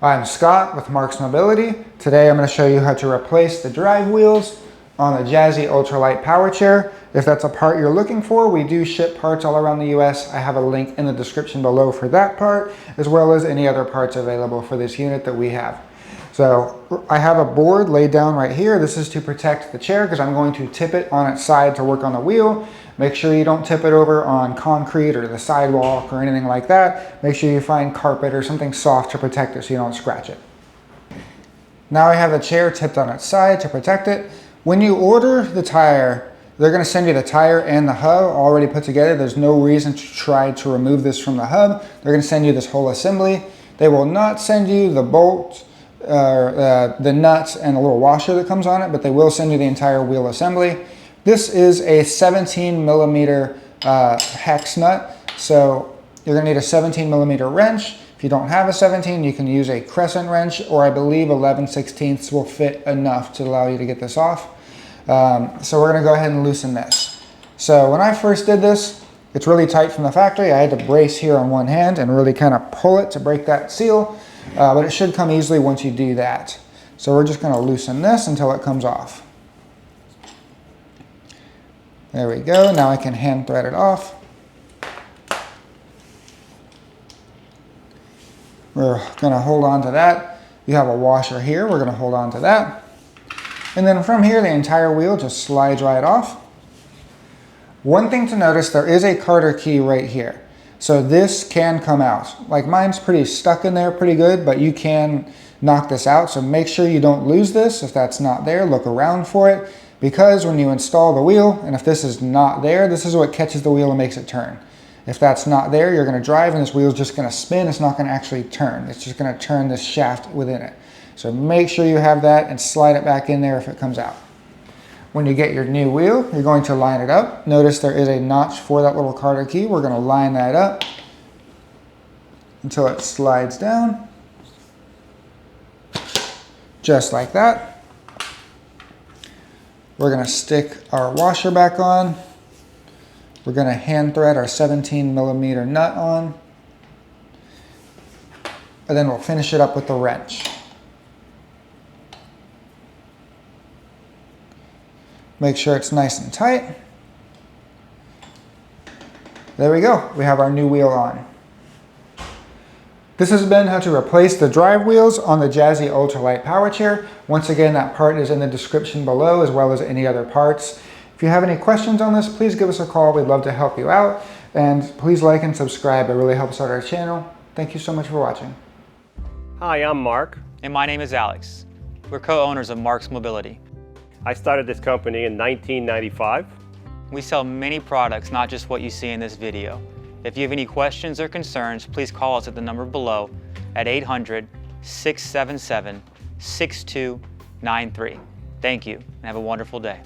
I'm Scott with Marc's Mobility. Today I'm going to show you how to replace the drive wheels on the Jazzy Ultra Light power chair. If that's a part you're looking for, we do ship parts all around the US. I have a link in the description below for that part, as well as any other parts available for this unit that we have. So I have a board laid down right here. This is to protect the chair because I'm going to tip it on its side to work on the wheel. Make sure you don't tip it over on concrete or the sidewalk or anything like that. Make sure you find carpet or something soft to protect it so you don't scratch it. Now I have the chair tipped on its side to protect it. When you order the tire, they're going to send you the tire and the hub already put together. There's no reason to try to remove this from the hub. They're going to send you this whole assembly. They will not send you the bolt, the nuts and a little washer that comes on it, but they will send you the entire wheel assembly. This is a 17 millimeter hex nut, so you're going to need a 17 millimeter wrench. If you don't have a 17, you can use a crescent wrench, or I believe 11/16 will fit enough to allow you to get this off. So we're going to go ahead and loosen this. So when I first did this, it's really tight from the factory. I had to brace here on one hand and really kind of pull it to break that seal. But it should come easily once you do that. So we're just going to loosen this until it comes off. There we go. Now I can hand thread it off. We're going to hold on to that. You have a washer here. We're going to hold on to that. And then from here, the entire wheel just slides right off. One thing to notice, there is a Carter key right here. So this can come out. Like mine's pretty stuck in there pretty good, but you can knock this out. So make sure you don't lose this. If that's not there, look around for it, because when you install the wheel, and if this is not there, this is what catches the wheel and makes it turn. If that's not there, you're going to drive and this wheel's just going to spin. It's not going to actually turn. It's just going to turn this shaft within it. So make sure you have that and slide it back in there if it comes out. When you get your new wheel, you're going to line it up. Notice there is a notch for that little Carter key. We're going to line that up until it slides down. Just like that. We're going to stick our washer back on. We're going to hand thread our 17 millimeter nut on. And then we'll finish it up with the wrench. Make sure it's nice and tight. There we go. We have our new wheel on. This has been how to replace the drive wheels on the Jazzy Ultra Light power chair. Once again, that part is in the description below, as well as any other parts. If you have any questions on this, please give us a call. We'd love to help you out. And please like and subscribe. It really helps out our channel. Thank you so much for watching. Hi, I'm Marc. And my name is Alex. We're co-owners of Marc's Mobility. I started this company in 1995. We sell many products, not just what you see in this video. If you have any questions or concerns, please call us at the number below at 800-677-6293. Thank you, and have a wonderful day.